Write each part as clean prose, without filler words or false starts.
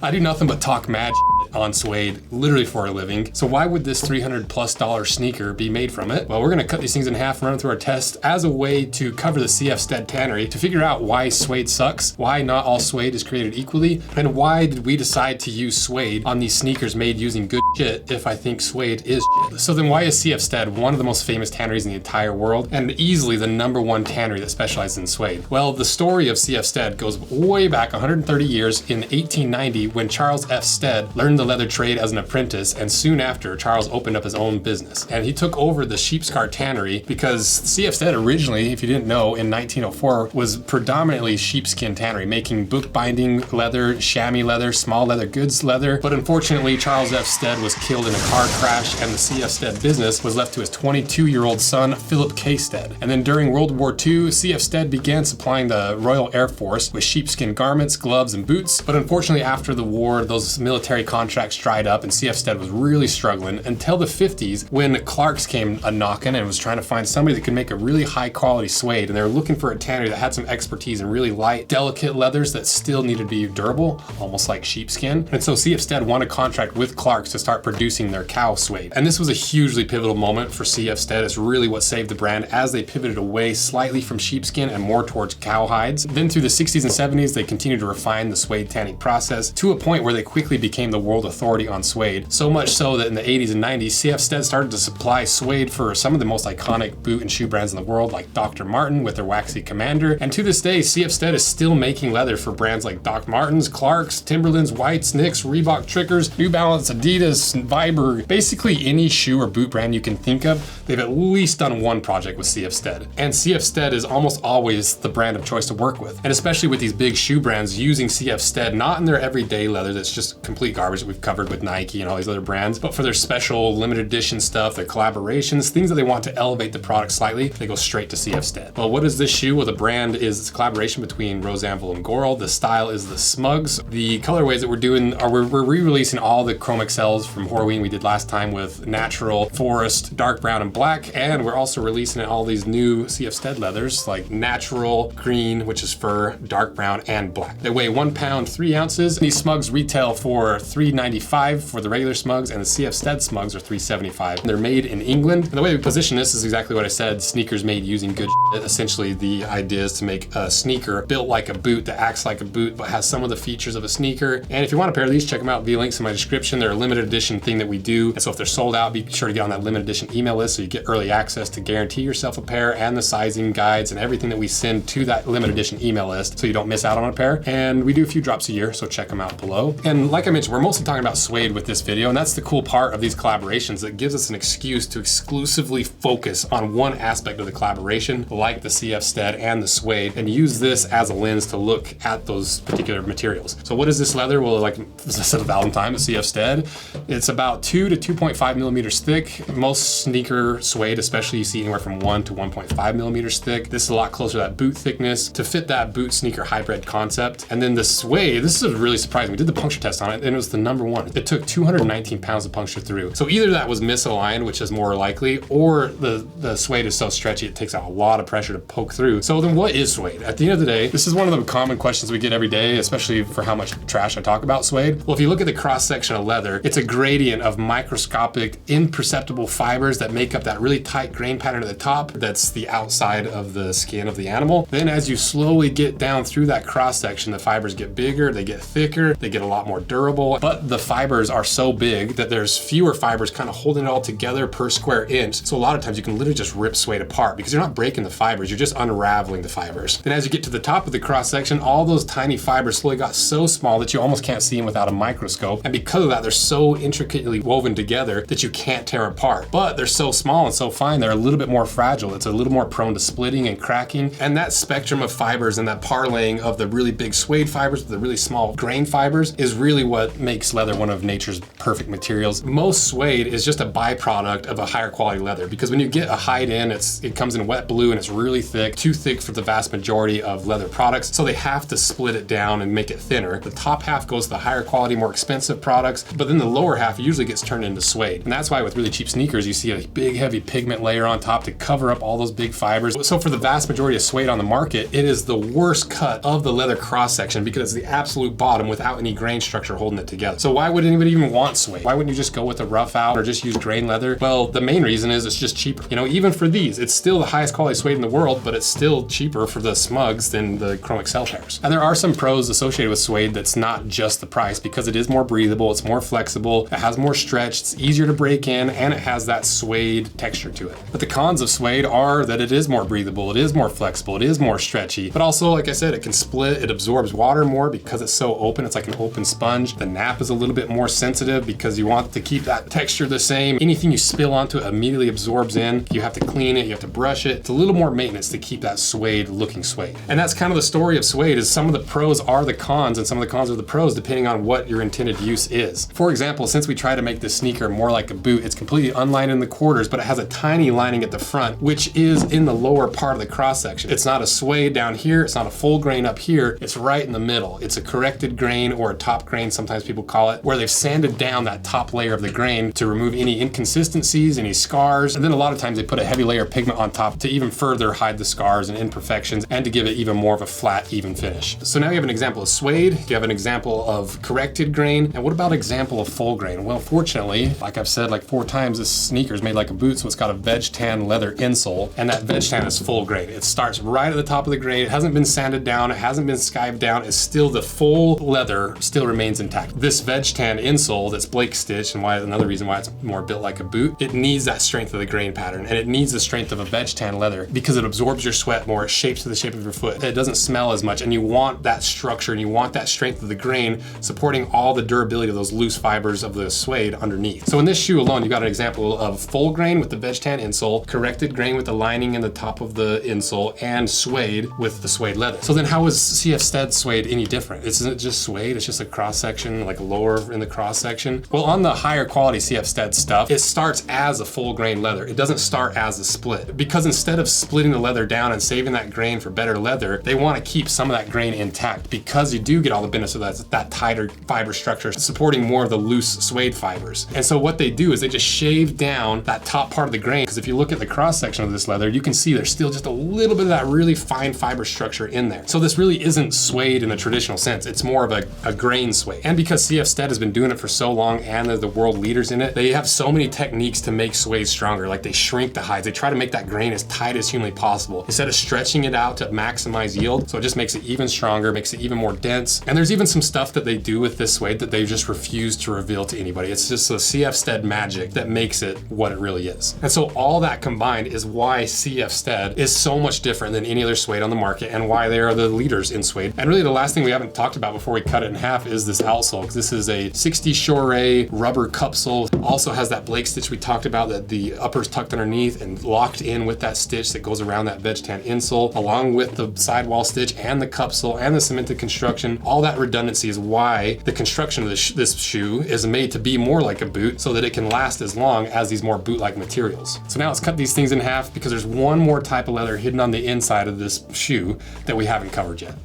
I do nothing but talk mad shit on suede literally for a living. So why would this $300+ sneaker be made from it? Well, we're gonna cut these things in half and run through our test as a way to cover the CF Stead tannery to figure out why suede sucks, why not all suede is created equally, and why did we decide to use suede on these sneakers made using good shit if I think suede is shit. So then why is CF Stead one of the most famous tanneries in the entire world and easily the #1 tannery that specializes in suede? Well, the story of CF Stead goes way back 130 years in 1890 when Charles F. Stead learned the leather trade as an apprentice, and soon after Charles opened up his own business. And he took over the sheepskin tannery because CF Stead originally, if you didn't know, in 1904 was predominantly sheepskin tannery, making bookbinding leather, chamois leather, small leather goods leather. But unfortunately, Charles F. Stead was killed in a car crash and the CF Stead business was left to his 22-year-old son, Philip K. Stead. And then during World War II, CF Stead began supplying the Royal Air Force with sheepskin garments, gloves, and boots. But unfortunately, after the war, those military contracts dried up and CF Stead was really struggling until the 50s when Clark's came a-knocking and was trying to find somebody that could make a really high quality suede. And they were looking for a tannery that had some expertise in really light, delicate leathers that still needed to be durable, almost like sheepskin. And so CF Stead won a contract with Clark's to start producing their cow suede. And this was a hugely pivotal moment for CF Stead. It's really what saved the brand as they pivoted away slightly from sheepskin and more towards cow hides. Then through the 60s and 70s, they continued to refine the suede tanning process to a point where they quickly became the world authority on suede. So much so that in the 80s and 90s, CF Stead started to supply suede for some of the most iconic boot and shoe brands in the world, like Dr. Martin with their waxy Commander. And to this day, CF Stead is still making leather for brands like Doc Martens, Clark's, Timberlands, Whites, Knicks, Reebok, Trickers, New Balance, Adidas, Viber. Basically any shoe or boot brand you can think of, they've at least done one project with CF Stead. And CF Stead is almost always the brand of choice to work with. And especially with these big shoe brands using CF Stead, not in their everyday leather that's just complete garbage that we've covered with Nike and all these other brands, but for their special limited edition stuff, their collaborations, things that they want to elevate the product slightly, they go straight to CF Stead. Well, what is this shoe? Well, the brand is a collaboration between Rose Anvil and Goral. The style is the SMUGS. The colorways that we're doing are we're re-releasing all the Chrome XLs from Horween we did last time with natural, forest, dark brown, and black. And we're also releasing all these new CF Stead leathers like natural, green, which is fur, dark brown, and black. They weigh 1 pound, 3 ounces. These SMUGS retail for $3.95 for the regular SMUGS, and the CF Stead SMUGS are $3.75. They're made in England. And the way we position this is exactly what I said, sneakers made using good shit. Essentially, the idea is to make a sneaker built like a boot that acts like a boot but has some of the features of a sneaker. And if you want a pair of these, check them out via links in my description. They're a limited edition thing that we do. And so if they're sold out, be sure to get on that limited edition email list so you get early access to guarantee yourself a pair and the sizing guides and everything that we send to that limited edition email list so you don't miss out on a pair. And we do a few drops a year, so check them out below. And like I mentioned, we're mostly talking about suede with this video, and that's the cool part of these collaborations. That gives us an excuse to exclusively focus on one aspect of the collaboration, like the CF Stead and the suede, and use this as a lens to look at those particular materials. So what is this leather? Well, like as I said a thousand times, the CF Stead, it's about 2 to 2.5 millimeters thick. Most sneaker suede, especially, you see anywhere from 1 to 1.5 millimeters thick. This is a lot closer to that boot thickness to fit that boot sneaker hybrid concept. And then the suede, this is really surprising. We did the puncture test on it and it was the #1. It took 219 pounds to puncture through. So either that was misaligned, which is more likely, or the suede is so stretchy it takes out a lot of pressure to poke through. So then what is suede? At the end of the day, this is one of the common questions we get every day, especially for how much trash I talk about suede. Well, if you look at the cross section of leather, it's a gradient of microscopic, imperceptible fibers that make up that really tight grain pattern at the top. That's the outside of the skin of the animal. Then as you slowly get down through that cross section, the fibers get bigger, they get thicker, they get a lot more durable, but the fibers are so big that there's fewer fibers kind of holding it all together per square inch. So a lot of times you can literally just rip suede apart because you're not breaking the fibers, you're just unraveling the fibers. Then as you get to the top of the cross section, all those tiny fibers slowly got so small that you almost can't see them without a microscope. And because of that, they're so intricately woven together that you can't tear apart. But they're so small and so fine, they're a little bit more fragile. It's a little more prone to splitting and cracking. And that spectrum of fibers and that parlaying of the really big suede fibers with the really small grain fibers is really what makes makes leather one of nature's perfect materials. Most suede is just a byproduct of a higher quality leather, because when you get a hide in, it comes in wet blue and it's really thick, too thick for the vast majority of leather products. So they have to split it down and make it thinner. The top half goes to the higher quality, more expensive products, but then the lower half usually gets turned into suede. And that's why with really cheap sneakers, you see a big heavy pigment layer on top to cover up all those big fibers. So for the vast majority of suede on the market, it is the worst cut of the leather cross section because it's the absolute bottom without any grain structure holding it together. So why would anybody even want suede? Why wouldn't you just go with a rough out or just use grain leather? Well, the main reason is it's just cheaper. You know, even for these, it's still the highest quality suede in the world, but it's still cheaper for the SMUGS than the chromic cell pairs. And there are some pros associated with suede that's not just the price, because it is more breathable, it's more flexible, it has more stretch, it's easier to break in, and it has that suede texture to it. But the cons of suede are that it is more breathable, it is more flexible, it is more stretchy, but also, like I said, it can split, it absorbs water more because it's so open, it's like an open sponge. The nap is a little bit more sensitive because you want to keep that texture the same. Anything you spill onto it immediately absorbs in. You have to clean it, you have to brush it. It's a little more maintenance to keep that suede looking suede. And that's kind of the story of suede, is some of the pros are the cons and some of the cons are the pros depending on what your intended use is. For example, since we try to make this sneaker more like a boot, it's completely unlined in the quarters, but it has a tiny lining at the front, which is in the lower part of the cross section. It's not a suede down here, it's not a full grain up here, it's right in the middle. It's a corrected grain, or a top grain, sometimes people call it, where they've sanded down that top layer of the grain to remove any inconsistencies, any scars, and then a lot of times they put a heavy layer of pigment on top to even further hide the scars and imperfections and to give it even more of a flat, even finish. So now you have an example of suede, you have an example of corrected grain, and what about an example of full grain? Well, fortunately, like I've said like 4 times, this sneaker is made like a boot, so it's got a veg tan leather insole, and that veg tan is full grain. It starts right at the top of the grain, it hasn't been sanded down, it hasn't been skived down, it's still the full leather still remains intact. This veg tan insole that's Blake stitched, and why another reason why it's more built like a boot, it needs that strength of the grain pattern, and it needs the strength of a veg tan leather because it absorbs your sweat more, it shapes to the shape of your foot, it doesn't smell as much, and you want that structure and you want that strength of the grain supporting all the durability of those loose fibers of the suede underneath. So in this shoe alone, you've got an example of full grain with the veg tan insole, corrected grain with the lining in the top of the insole, and suede with the suede leather. So then how is CF Stead suede any different? Isn't it just suede? It's just a cross section, like lower in the cross section. Well, on the higher quality CF Stead stuff, it starts as a full grain leather. It doesn't start as a split, because instead of splitting the leather down and saving that grain for better leather, they want to keep some of that grain intact because you do get all the benefits of that tighter fiber structure supporting more of the loose suede fibers. And so what they do is they just shave down that top part of the grain, because if you look at the cross section of this leather, you can see there's still just a little bit of that really fine fiber structure in there. So this really isn't suede in the traditional sense. It's more of a grain suede. And because CF Stead has been doing it for so long and they're the world leaders in it, they have so many techniques to make suede stronger. Like they shrink the hides. They try to make that grain as tight as humanly possible instead of stretching it out to maximize yield. So it just makes it even stronger, makes it even more dense. And there's even some stuff that they do with this suede that they just refuse to reveal to anybody. It's just the CF Stead magic that makes it what it really is. And so all that combined is why CF Stead is so much different than any other suede on the market and why they are the leaders in suede. And really the last thing we haven't talked about before we cut it in half is this outsole, because this is a 60 Shore rubber cup sole. Also has that Blake stitch we talked about, that the upper's tucked underneath and locked in with that stitch that goes around that veg tan insole, along with the sidewall stitch and the cup sole and the cemented construction. All that redundancy is why the construction of this shoe is made to be more like a boot, so that it can last as long as these more boot-like materials. So now let's cut these things in half, because there's one more type of leather hidden on the inside of this shoe that we haven't covered yet.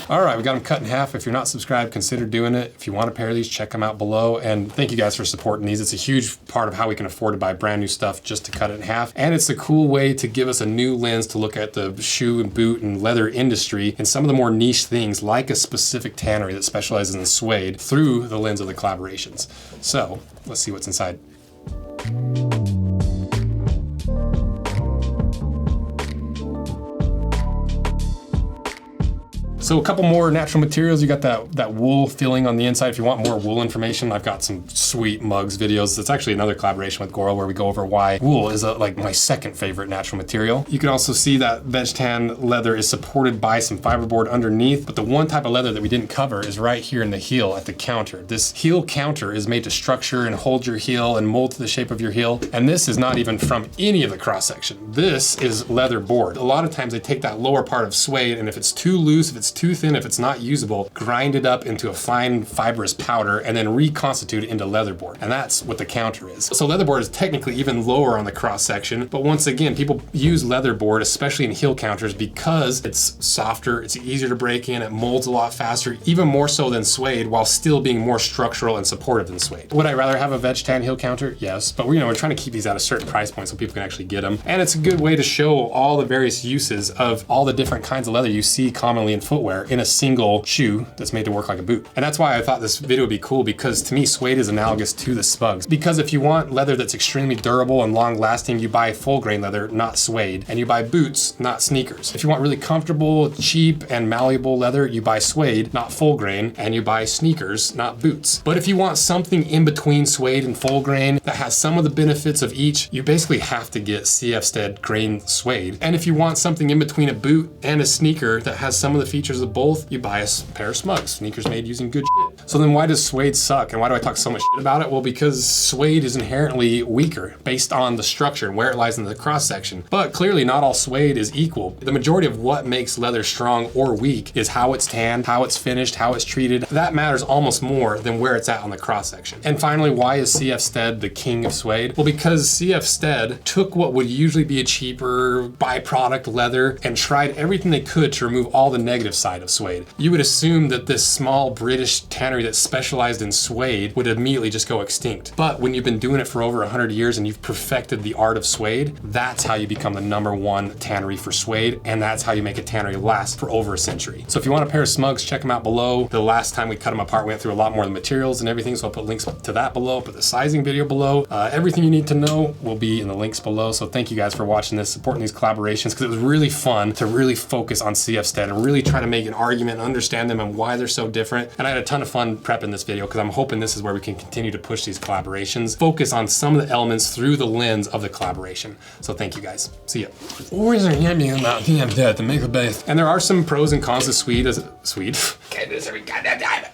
All right, we got them cut in half. If you're not subscribed, consider doing it. If you want a pair of these, check them out below. And thank you guys for supporting these. It's a huge part of how we can afford to buy brand new stuff just to cut it in half. And it's a cool way to give us a new lens to look at the shoe and boot and leather industry and some of the more niche things, like a specific tannery that specializes in suede, through the lens of the collaborations. So let's see what's inside. So a couple more natural materials. You got that wool filling on the inside. If you want more wool information, I've got some sweet mugs videos. It's actually another collaboration with Goral where we go over why wool is like my second favorite natural material. You can also see that veg tan leather is supported by some fiberboard underneath, but the one type of leather that we didn't cover is right here in the heel at the counter. This heel counter is made to structure and hold your heel and mold to the shape of your heel. And this is not even from any of the cross section. This is leather board. A lot of times they take that lower part of suede, and if it's too loose, if it's too thin, if it's not usable, grind it up into a fine fibrous powder and then reconstitute it into leather board. And that's what the counter is. So leather board is technically even lower on the cross section, but once again, people use leather board, especially in heel counters, because it's softer, it's easier to break in, it molds a lot faster, even more so than suede, while still being more structural and supportive than suede. Would I rather have a veg tan heel counter? Yes, but we're trying to keep these at a certain price point so people can actually get them. And it's a good way to show all the various uses of all the different kinds of leather you see commonly in footwear in a single shoe that's made to work like a boot. And that's why I thought this video would be cool, because to me, suede is analogous to the SMUGS. Because if you want leather that's extremely durable and long lasting, you buy full grain leather, not suede, and you buy boots, not sneakers. If you want really comfortable, cheap, and malleable leather, you buy suede, not full grain, and you buy sneakers, not boots. But if you want something in between suede and full grain that has some of the benefits of each, you basically have to get CF Stead grain suede. And if you want something in between a boot and a sneaker that has some of the features of both, you buy a pair of SMUGS, sneakers made using good shit. So then why does suede suck, and why do I talk so much shit about it? Well, because suede is inherently weaker based on the structure and where it lies in the cross section. But clearly not all suede is equal. The majority of what makes leather strong or weak is how it's tanned, how it's finished, how it's treated. That matters almost more than where it's at on the cross section. And finally, why is CF Stead the king of suede? Well, because CF Stead took what would usually be a cheaper byproduct leather and tried everything they could to remove all the negative side of suede. You would assume that this small British tannery that specialized in suede would immediately just go extinct. But when you've been doing it for over 100 years and you've perfected the art of suede, that's how you become the #1 tannery for suede, and that's how you make a tannery last for over a century. So if you want a pair of SMUGS, check them out below. The last time we cut them apart, we went through a lot more of the materials and everything, so I'll put links to that below, put the sizing video below. Everything you need to know will be in the links below. So thank you guys for watching this, supporting these collaborations, because it was really fun to really focus on CF Stead and really try to make an argument, understand them and why they're so different. And I had a ton of fun prepping this video, because I'm hoping this is where we can continue to push these collaborations, focus on some of the elements through the lens of the collaboration. So thank you guys. See ya. Always yamming about CF Stead to make the best. And there are some pros and cons to Suede. Can't do this every goddamn time.